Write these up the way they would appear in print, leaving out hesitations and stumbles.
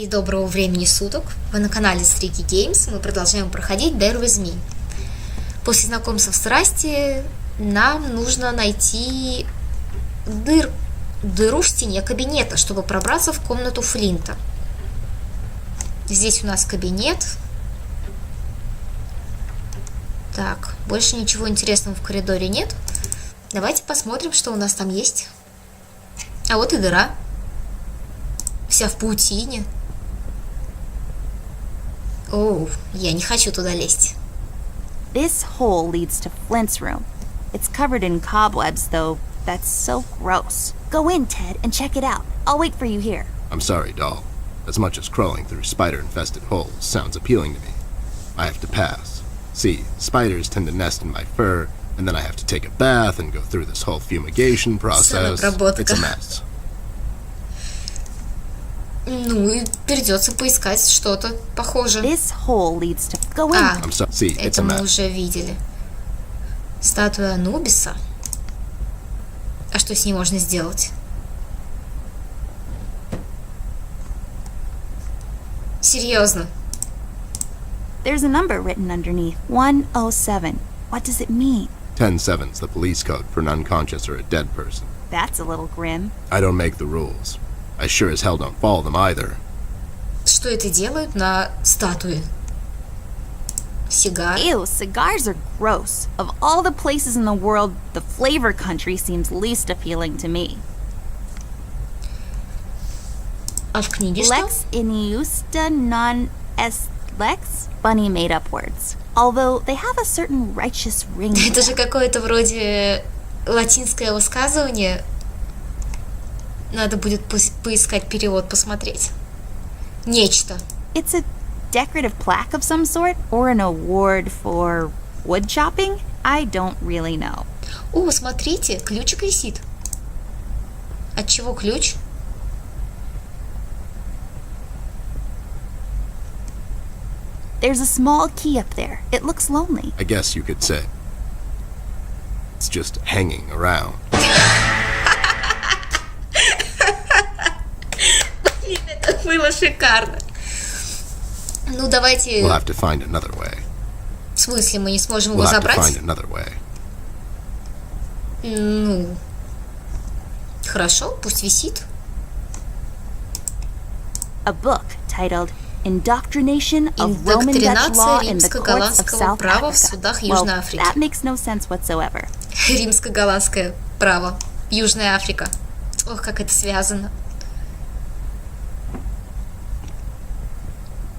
И доброго времени суток! Вы на канале Страсти Games. Мы продолжаем проходить Bear With Me. После знакомства в Страсти нам нужно найти дыру в стене кабинета, чтобы пробраться в комнату Флинта. Здесь у нас кабинет. Так, больше ничего интересного в коридоре нет. Давайте посмотрим, что у нас там есть. А вот и дыра. Вся в паутине. Оу, я не хочу туда лезть. This hole leads to Flint's room. It's covered in cobwebs, though. That's so gross. Go in, Ted, and check it out. I'll wait for you here. I'm sorry, doll. As much as crawling through spider-infested holes sounds appealing to me, I have to pass. See, spiders tend to nest in my fur, and then I have to take a bath and go through this whole fumigation process. It's a mess. Ну и придется поискать что-то похожее. This hole leads to... Go in. See, это мы уже видели. Статуя Анубиса. А что с ней можно сделать? Серьезно. There's a number written underneath. 107. What does it mean? 10-7's the police code for an unconscious or a dead person. That's a little grim. I don't make the rules. I sure as hell don't follow them either. Что это делают на статуе? Сигар. Ew, cigars are gross. Of all the places in the world, the flavor country seems least appealing to me. А в книге что? Lex iniusta non est lex? Bunny made up words. Although they have a certain righteous ring. Это же какое-то вроде латинское высказывание. Надо будет поискать перевод, посмотреть. Нечто. It's a decorative plaque of some sort, or an award for wood chopping? I don't really know. О, смотрите, ключик висит. От чего ключ? There's a small key up there. It looks lonely. I guess you could say. It's just hanging around. Это было шикарно. Ну, давайте... We'll have to find another way. В смысле, мы не сможем его забрать? We'll have to find another way. Ну... Хорошо, пусть висит. A book titled Indoctrination of Roman Dutch Law in the Courts of South Africa. Well, that makes no sense whatsoever. Римско-голландское право. Южная Африка. Ох, как это связано.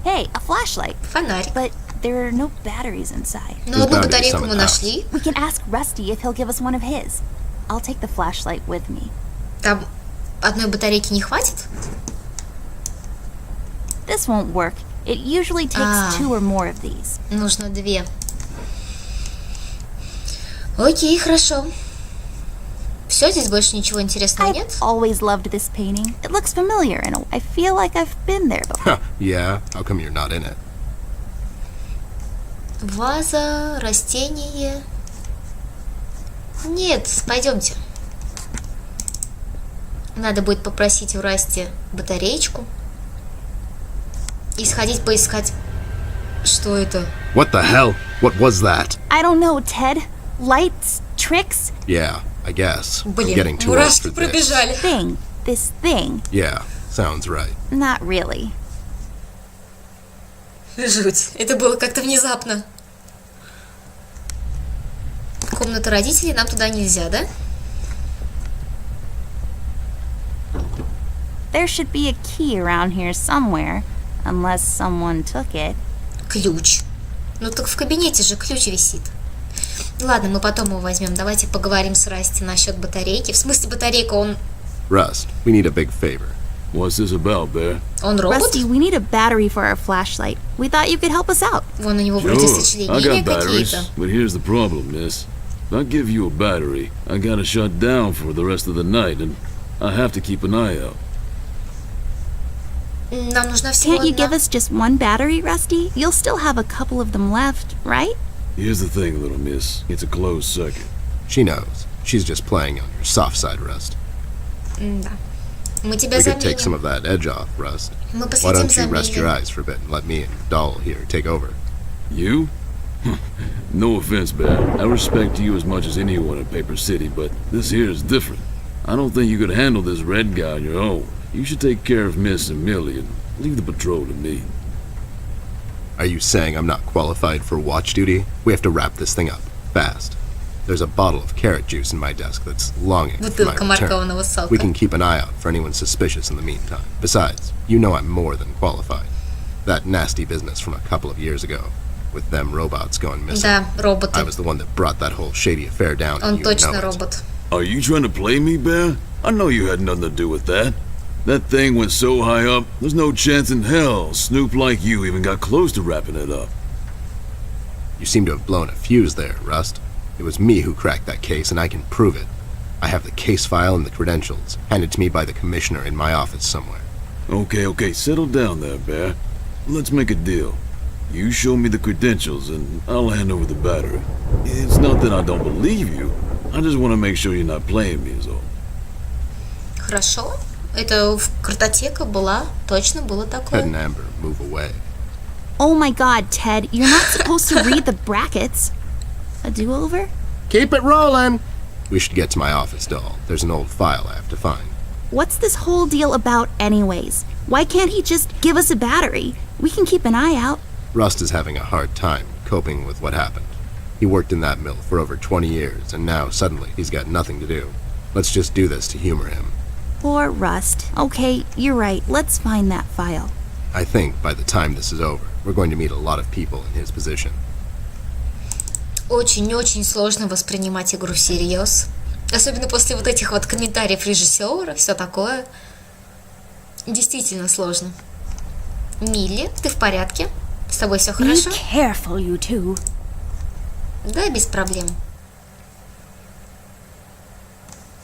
Hey, a flashlight. Фонарик. But there are no batteries inside. Но одну батарейку мы нашли. We can ask Rusty if he'll give us one of his. I'll take the flashlight with me. Там одной батарейки не хватит? This won't work. It usually takes 2 or more of these. Нужно 2. Окей, хорошо. Все, здесь больше ничего интересного нет? I've always loved this painting. It looks familiar, and I feel like I've been there before. Yeah? How come you're not in it? Ваза, растение. Нет, пойдемте. Надо будет попросить у Расти батареечку. И сходить поискать, что это. What the hell? What was that? I don't know, Ted. Lights? Tricks? Yeah, I guess. Блин, мурашки пробежали. This thing. Yeah, sounds right. Not really. Жуть. Это было как-то внезапно. Комната родителей, нам туда нельзя, да? There should be a key around here somewhere, unless someone took it. Ключ. Ну так в кабинете же ключ висит. Ладно, мы потом его возьмем. Давайте поговорим с Расти насчет батарейки. В смысле батарейка, он... Rust, we need a big favor. What's this about, Bear? Он робот? Rusty, we need a battery for our flashlight. We thought you could help us out. Вон у него вроде Sure, I сочленения got batteries, какие-то. but here's the problem, miss. If I give you a battery, I gotta shut down for the rest of the night, and I have to keep an eye out. Нам нужна всего Can't you одна. give us just one battery, Rusty? You'll still have a couple of them left, right? Here's the thing, little miss. It's a closed circuit. She knows. She's just playing on your soft side, Rust. Да. Мы тебя We could take some заменим. of that edge off, Rust. Мы Why посвятим don't you rest your замене. eyes for a bit and let me and Doll here take over? You? No offense, Bear. I respect you as much as anyone in Paper City, but this here is different. I don't think you could handle this red guy on your own. You should take care of Miss and Millie and leave the patrol to me. Are you saying I'm not qualified for watch duty? We have to wrap this thing up, fast. There's a bottle of carrot juice in my desk that's longing for my Бутылка return. морковного We сока. can keep an eye out for anyone suspicious in the meantime. Besides, you know I'm more than qualified. That nasty business from a couple of years ago, with them robots going missing. Да, I роботы. was the one that brought that whole shady affair down, and Он you точно know it. робот. Are you trying to play me, Bear? I know you had nothing to do with that. That thing went so high up, there's no chance in hell Snoop like you even got close to wrapping it up. You seem to have blown a fuse there, Rust. It was me who cracked that case, and I can prove it. I have the case file and the credentials, handed to me by the commissioner in my office somewhere. Okay, settle down there, Bear. Let's make a deal. You show me the credentials, and I'll hand over the battery. It's not that I don't believe you. I just want to make sure you're not playing me, is all. Хорошо. Это картотека была. Точно было Ted такое. and Amber, move away. Oh my god, Ted, you're not supposed to read the brackets. A do-over? Keep it rolling! We should get to my office, Doll. There's an old file I have to find. What's this whole deal about anyways? Why can't he just give us a battery? We can keep an eye out. Rust is having a hard time coping with what happened. He worked in that mill for over 20 years, and now suddenly he's got nothing to do. Let's just do this to humor him. Poor Rust. Okay, you're right. Let's find that file. I think by the time this is over, we're going to meet a lot of people in his position. Очень-очень сложно воспринимать игру всерьез. Особенно после вот этих вот комментариев режиссера, все такое. Действительно сложно. Милли, ты в порядке? С тобой все Be хорошо? careful, you two. Да, без проблем.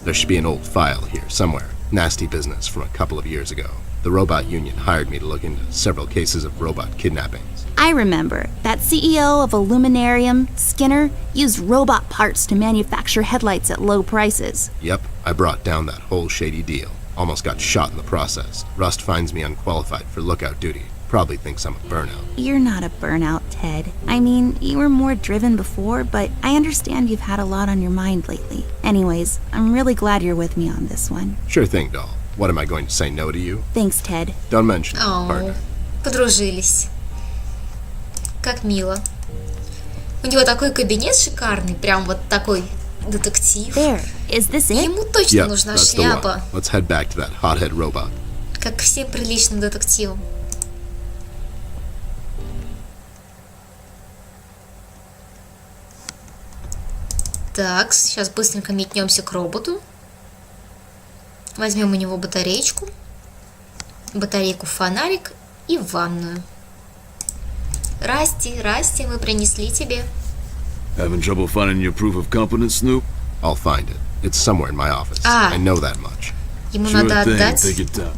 There should be an old file here somewhere. Nasty business from a couple of years ago. The robot union hired me to look into several cases of robot kidnappings. I remember. That CEO of Illuminarium, Skinner, used robot parts to manufacture headlights at low prices. Yep, I brought down that whole shady deal. Almost got shot in the process. Rust finds me unqualified for lookout duty. Probably thinks I'm a burnout. You're not a burnout, Ted. I mean, you were more driven before, but I understand you've had a lot on your mind lately. Anyways, I'm really glad you're with me on this one. Sure thing, Doll. What am I going to say no to you? Thanks, Ted. Don't mention it, О, partner. подружились. Как мило. У него такой кабинет шикарный, прям вот такой детектив. There. Is this it? Ему точно Yep, нужна that's the one. шляпа, Let's head back to that hothead robot. как всем приличным детективам. Так, сейчас быстренько метнемся к роботу. Возьмем у него батареечку, батарейку в фонарик и в ванную. Расти, Расти, мы принесли тебе. Having trouble finding your proof of competence, Snoop? I'll find it. It's somewhere in my office. Ah. I know that much. Ему Sure надо thing. отдать. Take your time.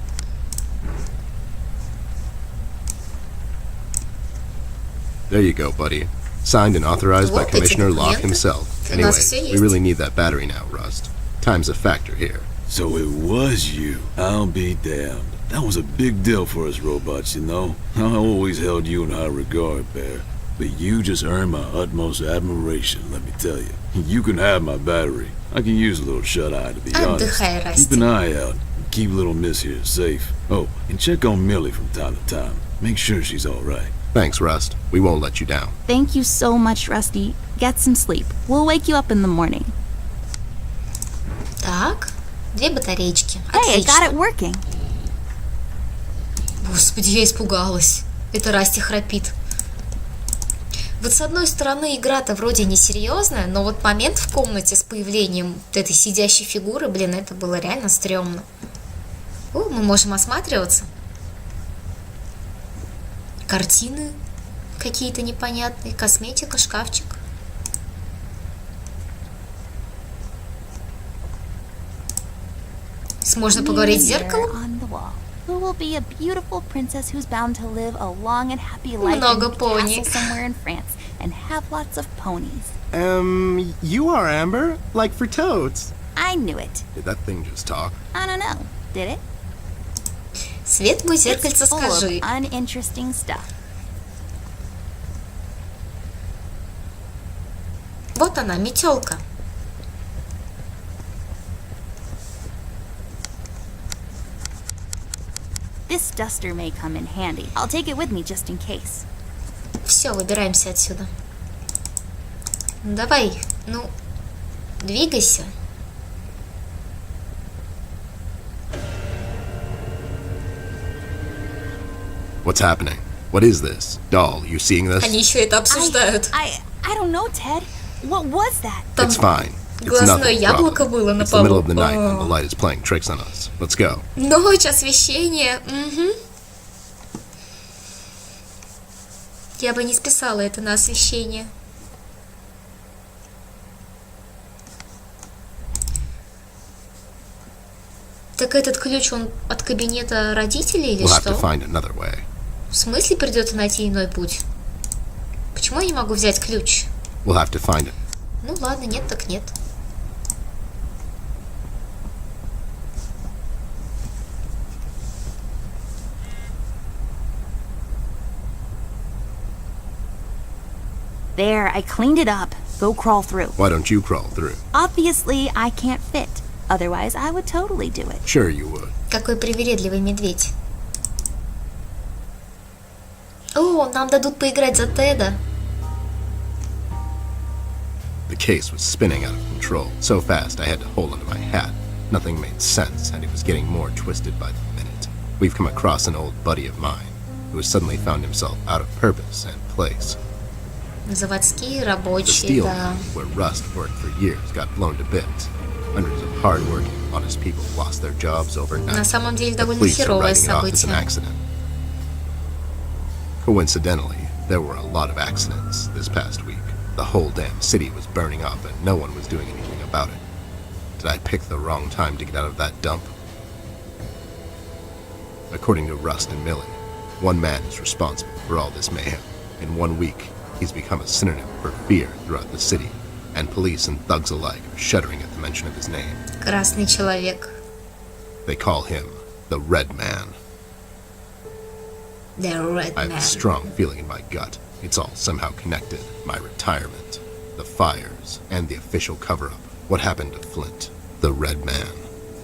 There you go, buddy. Signed and authorized by Вот эти Commissioner Locke документы. himself. У Anyway, нас всё we есть. really need that battery now, Rust. Time's a factor here. So it was you. I'll be damned. That was a big deal for us robots, you know. I always held you in high regard, Bear. But you just earned my utmost admiration, let me tell you. You can have my battery. I can use a little shut-eye, to be honest. Отдыхай, Keep Расти. an eye out. Keep little Miss here safe. Oh, and check on Millie from time to time. Make sure she's all right. Thanks, Rust. We won't let you down. Thank you so much, Rusty. Get some sleep. We'll wake you up in the morning. Так, две батареечки. Hey, I got it Отлично. working. Господи, я испугалась. Это Расти храпит. Вот с одной стороны игра-то вроде несерьезная, но вот момент в комнате с появлением вот этой сидящей фигуры, блин, это было реально стрёмно. О, мы можем осматриваться. Картины какие-то непонятные, косметика, шкафчик. Можно поговорить с зеркалом? On the wall. Who will be a beautiful princess who's bound to live a long and happy life Много in a пони. castle somewhere in France and have lots of ponies? You are Amber? Like for toads? I knew it. Did that thing just talk? I don't know. Did it? Свет мой, зеркальце, It's full of скажи. uninteresting stuff. Вот она, метелка. This duster may come in handy. I'll take it with me just in case. Все, выбираемся отсюда. Давай, ну, двигайся. What's happening? What is this? Doll, you seeing this? Они еще это обсуждают. I don't know, Ted. What was that? Там It's fine. It's глазное nothing, яблоко problem. было на It's the middle of the полу. night and the light is playing tricks on us. Let's go. Ночь, освещение. Угу. Я бы не списала это на освещение. Так этот ключ, он от кабинета родителей или We'll have что? to find another way. В смысле придется найти иной путь? Почему я не могу взять ключ? We'll have to find it. Ну ладно, нет так нет. There, I cleaned it up. Go crawl through. Why don't you crawl through? Obviously, I can't fit. Otherwise, I would totally do it. Sure you would. Какой привередливый медведь. О, нам дадут поиграть за Теда. The case was spinning out of control. So fast I had to hold onto my hat. Nothing made sense, and it was getting more twisted by the minute. We've come across an old buddy of mine who has suddenly found himself out of purpose and place. Заводские, The рабочие, steel да. mill, where Rust worked for years, got blown to bits. Hundreds of hard-working, honest people lost their jobs overnight. На самом деле The довольно police are херовое writing it off as an событие. accident. Coincidentally, there were a lot of accidents this past week. The whole damn city was burning up and no one was doing anything about it. Did I pick the wrong time to get out of that dump? According to Rust and Millie, one man is responsible for all this mayhem. In 1 week, he's become a synonym for fear throughout the city, and police and thugs alike are shuddering at the mention of his name. Красный человек. They call him the Red Man. The Red I have Man. a strong feeling in my gut. It's all somehow connected. My retirement, the fires, and the official cover-up. What happened to Flint, the Red Man.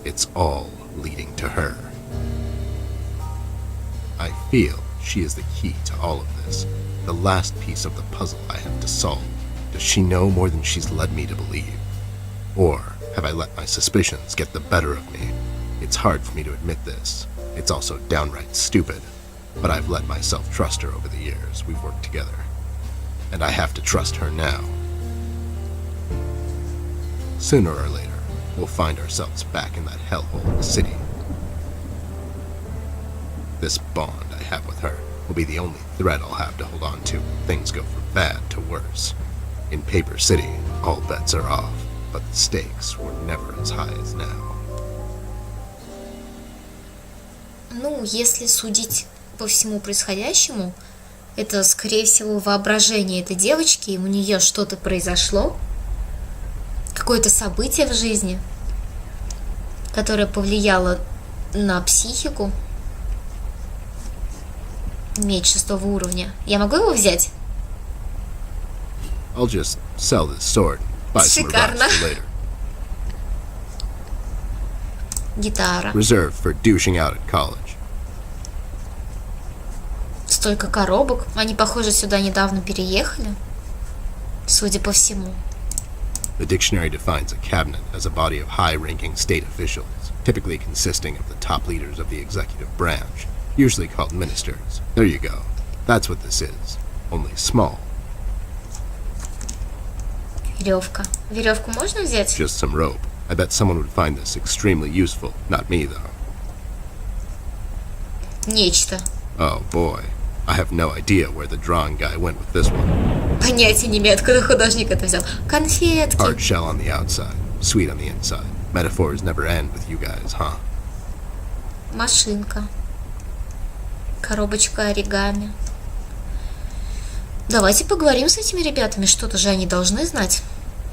It's all leading to her. I feel she is the key to all of this. The last piece of the puzzle I have to solve. Does she know more than she's led me to believe? Or have I let my suspicions get the better of me? It's hard for me to admit this. It's also downright stupid. But I've let myself trust her over the years we've worked together. And I have to trust her now. Sooner or later, we'll find ourselves back in that hellhole of the city. This bond I have with her will be the only thread I'll have to hold on to when things go from bad to worse. In Paper City, all bets are off, but the stakes were never as high as now. Ну, если судить по всему происходящему, это, скорее всего, воображение этой девочки, и у нее что-то произошло, какое-то событие в жизни, которое повлияло на психику. Меч 6 уровня. Я могу его взять? I'll just sell this sword and buy some Шикарно. revise for later. Гитара. Reserved for douching out at college. Столько коробок. Они, похоже, сюда недавно переехали. Судя по всему. The dictionary defines a cabinet as a body of high-ranking state officials, typically consisting of the top leaders of the executive branch, usually called ministers. There you go. That's what this is, only small. Веревка. Веревку можно взять? Just some rope. I bet someone would find this extremely useful. Not me, though. Нечто. Oh, boy. I have no idea where the drawing guy went with this one. Понятия не имею, откуда художник это взял. Конфетки. Hard shell on the outside, sweet on the inside. Metaphors never end with you guys, huh? Машинка. Коробочка оригами. Давайте поговорим с этими ребятами. Что-то же они должны знать.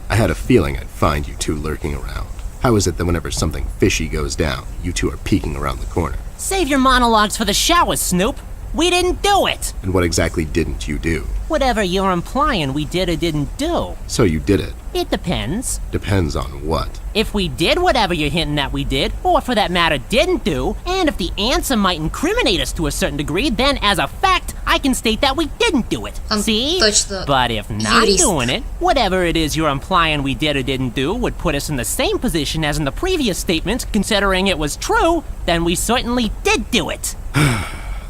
I had a feeling I'd find you two lurking around. How is it that whenever something fishy goes down, you two are peeking around the corner? Save your monologues for the shower, Snoop. We didn't do it. And what exactly didn't you do? Whatever you're implying we did or didn't do. So you did it. It depends. Depends on what. If we did whatever you're hinting that we did, or for that matter didn't do, and if the answer might incriminate us to a certain degree, then as a fact, I can state that we didn't do it. See? Точно But if not юрист. doing it, whatever it is you're implying we did or didn't do would put us in the same position as in the previous statement, considering it was true, then we certainly did do it.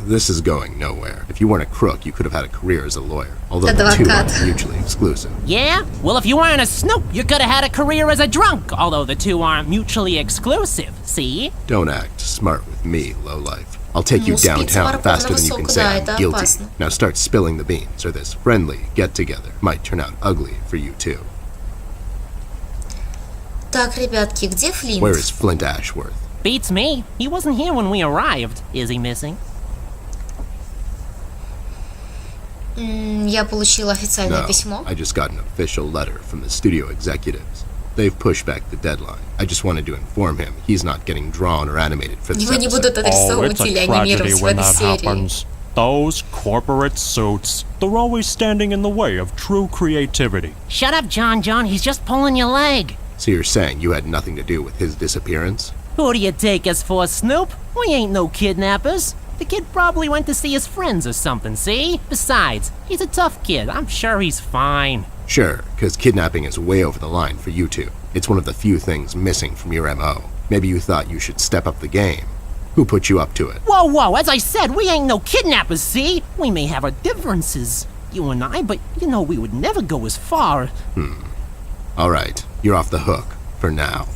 This is going nowhere. If you weren't a crook, you could have had a career as a lawyer. Although the two Адвокат. aren't mutually exclusive. Yeah? Well, if you weren't a Snoop, you could have had a career as a drunk, although the two aren't mutually exclusive. See? Don't act smart with me, lowlife. I'll take you Ну, спица downtown морковного faster than you can сока, say да, I'm это guilty. опасно. Now start spilling the beans, or this friendly get-together might turn out ugly for you too. Так, ребятки, где Флинт? Where is Flint Ashworth? Beats me. He wasn't here when we arrived. Is he missing? Я получила официальное No, письмо. I just got an official letter from the studio executives. They've pushed back the deadline. I just wanted to inform him he's not getting drawn or animated for this Его не episode. будут Oh, отрисовывать it's a или tragedy анимировать в when этой that серии. happens. Those corporate suits, they're always standing in the way of true creativity. Shut up, John. He's just pulling your leg. So you're saying you had nothing to do with his disappearance? Who do you take us for, Snoop? We ain't no kidnappers. The kid probably went to see his friends or something, see? Besides, he's a tough kid. I'm sure he's fine. Sure, because kidnapping is way over the line for you two. It's one of the few things missing from your MO. Maybe you thought you should step up the game. Who put you up to it? Whoa, as I said, we ain't no kidnappers, see? We may have our differences, you and I, but you know we would never go as far. All right, you're off the hook. For now.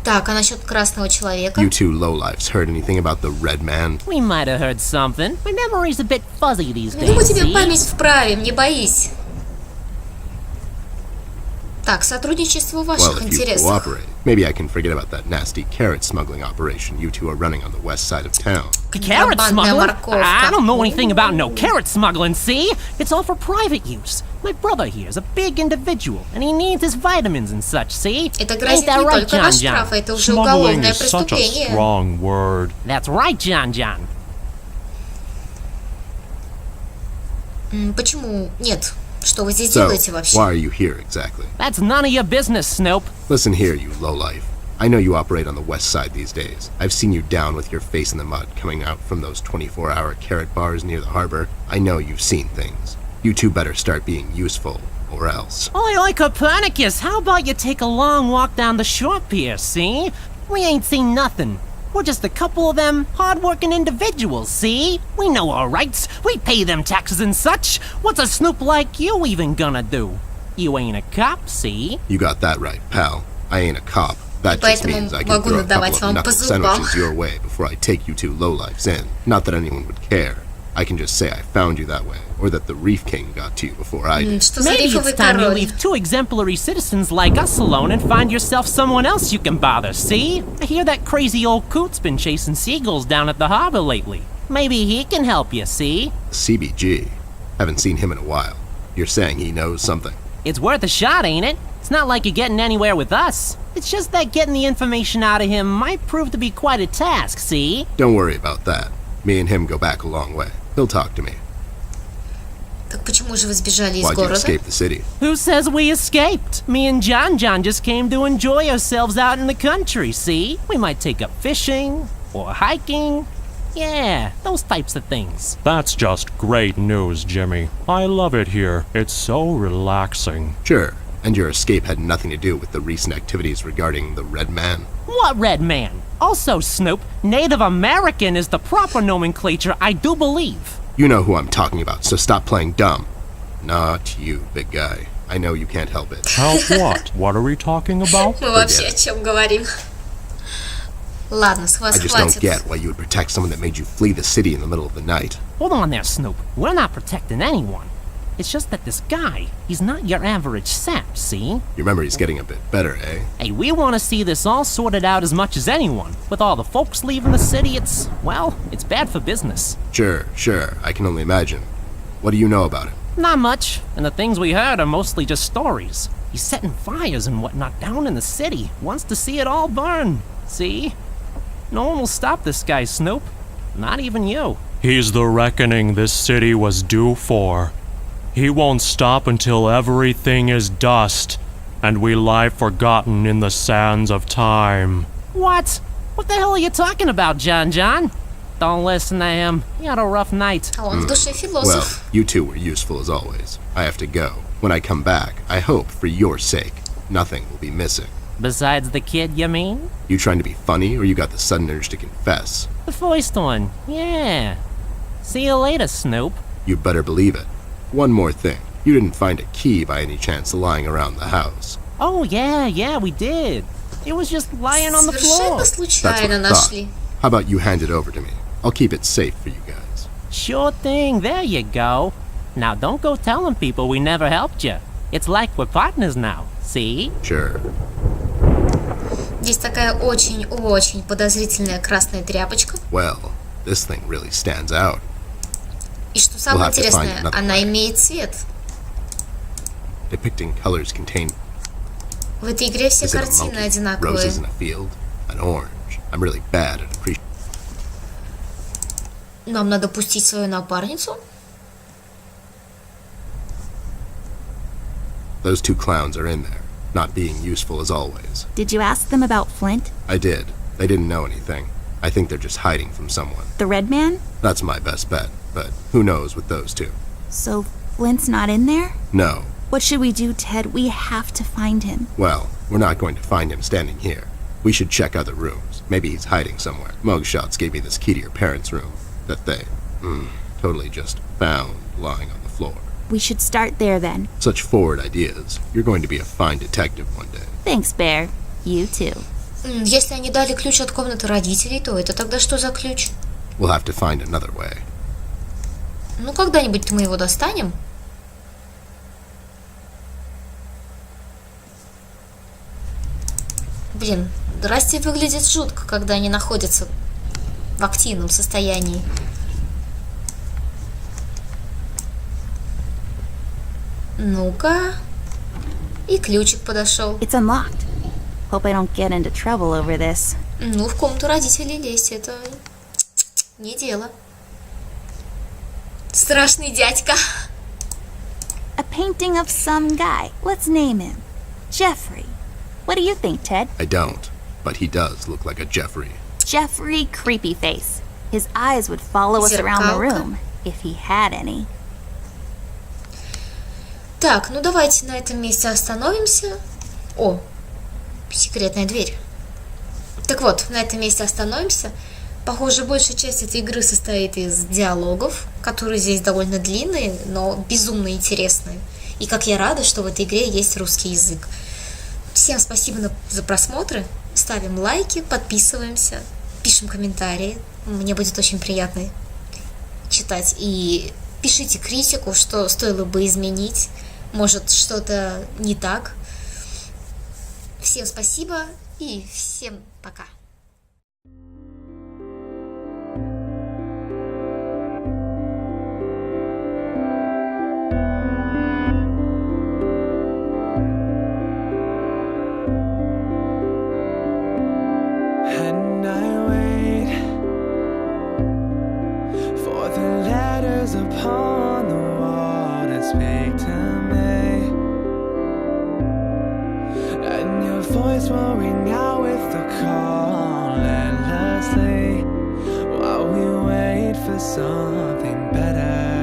Так, а насчет красного человека? You two lowlifes heard anything about the Red Man? We might have heard something. My memory's a bit fuzzy these Ну, мы days, тебе see? память вправим, не боись. Так, сотрудничество в Well, ваших if you интересах. cooperate, maybe I can forget about that nasty carrot smuggling operation you two are running on the west side of town. Carrot Контрабандная smuggling? морковка. I don't know anything about no carrot smuggling, see? It's all for private use. My brother here is a big individual, and he needs his vitamins and such, see? Это Ain't грозит that не right, только на John? штрафы, это уже Smuggling уголовное is such a преступление. strong word. That's right, John. Почему нет? Что вы здесь So, делаете вообще? why are you here exactly? That's none of your business, Snoop. Listen here, you lowlife. I know you operate on the west side these days. I've seen you down with your face in the mud coming out from those 24-hour carrot bars near the harbor. I know you've seen things. You two better start being useful, or else. Oi, Copernicus, how about you take a long walk down the shore pier, see? We ain't seen nothing. We're just a couple of them hard-working individuals, see? We know our rights. We pay them taxes and such. What's a snoop like you even gonna do? You ain't a cop, see? You got that right, pal. I ain't a cop. That just поэтому means I can могу throw a надавать couple вам of по knuckle зубам. sandwiches your way before I take you two lowlifes in. Not that anyone would care. I can just say I found you that way, or that the Reef King got to you before I did. Что за Maybe рифовый it's time you король? leave two exemplary citizens like us alone and find yourself someone else you can bother, see? I hear that crazy old coot's been chasing seagulls down at the harbor lately. Maybe he can help you, see? CBG. Haven't seen him in a while. You're saying he knows something. It's worth a shot, ain't it? It's not like you're getting anywhere with us. It's just that getting the information out of him might prove to be quite a task, see? Don't worry about that. Me and him go back a long way. He'll talk to me. Так почему же вы сбежали из Why'd you города? escape the city? Who says we escaped? Me and John just came to enjoy ourselves out in the country, see? We might take up fishing or hiking. Yeah, those types of things. That's just great news, Jimmy. I love it here. It's so relaxing. Sure. And your escape had nothing to do with the recent activities regarding the Red Man? What Red Man? Also, Snoop, Native American is the proper nomenclature, I do believe. You know who I'm talking about, so stop playing dumb. Not you, big guy. I know you can't help it. Help what? What are we talking about? Мы вообще о чем говорим? Ладно, с I вас just don't хватит. get why you would protect someone that made you flee the city in the middle of the night. Hold on there, Snoop. We're not protecting anyone. It's just that this guy, he's not your average sap, see? Your memory's getting a bit better, eh? Hey, we want to see this all sorted out as much as anyone. With all the folks leaving the city, it's bad for business. Sure. I can only imagine. What do you know about him? Not much, and the things we heard are mostly just stories. He's setting fires and whatnot down in the city. Wants to see it all burn. See? No one will stop this guy, Snoop. Not even you. He's the reckoning this city was due for. He won't stop until everything is dust, and we lie forgotten in the sands of time. What? What the hell are you talking about, John? Don't listen to him. He had a rough night. А он в душе Well, философ. you two were useful as always. I have to go. When I come back, I hope, for your sake, nothing will be missing. Besides the kid, you mean? You trying to be funny, or you got the sudden urge to confess? The first one, yeah. See you later, Snoop. You better believe it. One more thing. You didn't find a key by any chance lying around the house. Oh, yeah, we did. It was just lying on the floor. Совершенно That's what случайно I thought. нашли. How about you hand it over to me? I'll keep it safe for you guys. Sure thing, there you go. Now don't go telling people we never helped you. It's like we're partners now, see? Sure. Здесь такая очень-очень подозрительная красная тряпочка. Well, this thing really stands out. И что самое We'll have to find интересное, another она way. имеет цвет. Depicting colors contained. В этой игре все Is it a картины monkey? одинаковые. Roses in a field? An orange? I'm really bad at appreciating. Нам надо пустить свою напарницу. Those two clowns are in there, not being useful as always. Did you ask them about Flint? I did. They didn't know anything. I think they're just hiding from someone. The red man? That's my best bet, but who knows with those two? So Flint's not in there? No. What should we do, Ted? We have to find him. Well, we're not going to find him standing here. We should check other rooms. Maybe he's hiding somewhere. Mugshots gave me this key to your parents' room that they, totally just found lying on the floor. We should start there then. Such forward ideas. You're going to be a fine detective one day. Thanks, Bear. You too. Если они дали ключ от комнаты родителей, то это тогда что за ключ? We'll have to find another way. Ну, когда-нибудь мы его достанем. Блин, Расти выглядит жутко, когда они находятся в активном состоянии. Ну-ка. И ключик подошел. It's unlocked. Hope I don't get into trouble over this. Ну, в комнату родителей лезть, это не дело. Страшный дядька. A painting of some guy. Let's name him. Jeffrey. What do you think, Ted? I don't, but he does look like a Jeffrey. Jeffrey Creepyface. His eyes would follow us around the Зеркалка. room, if he had any. Так, ну давайте на этом месте остановимся. О, секретная дверь. Так вот, на этом месте остановимся. Похоже, большая часть этой игры состоит из диалогов, которые здесь довольно длинные, но безумно интересные. И как я рада, что в этой игре есть русский язык. Всем спасибо за просмотры. Ставим лайки, подписываемся, пишем комментарии. Мне будет очень приятно читать. И пишите критику, что стоило бы изменить. Может, что-то не так. Всем спасибо и всем пока. And I wait for the letters upon the wall that speak to me, and your voice will ring out with the call endlessly while we wait for something better.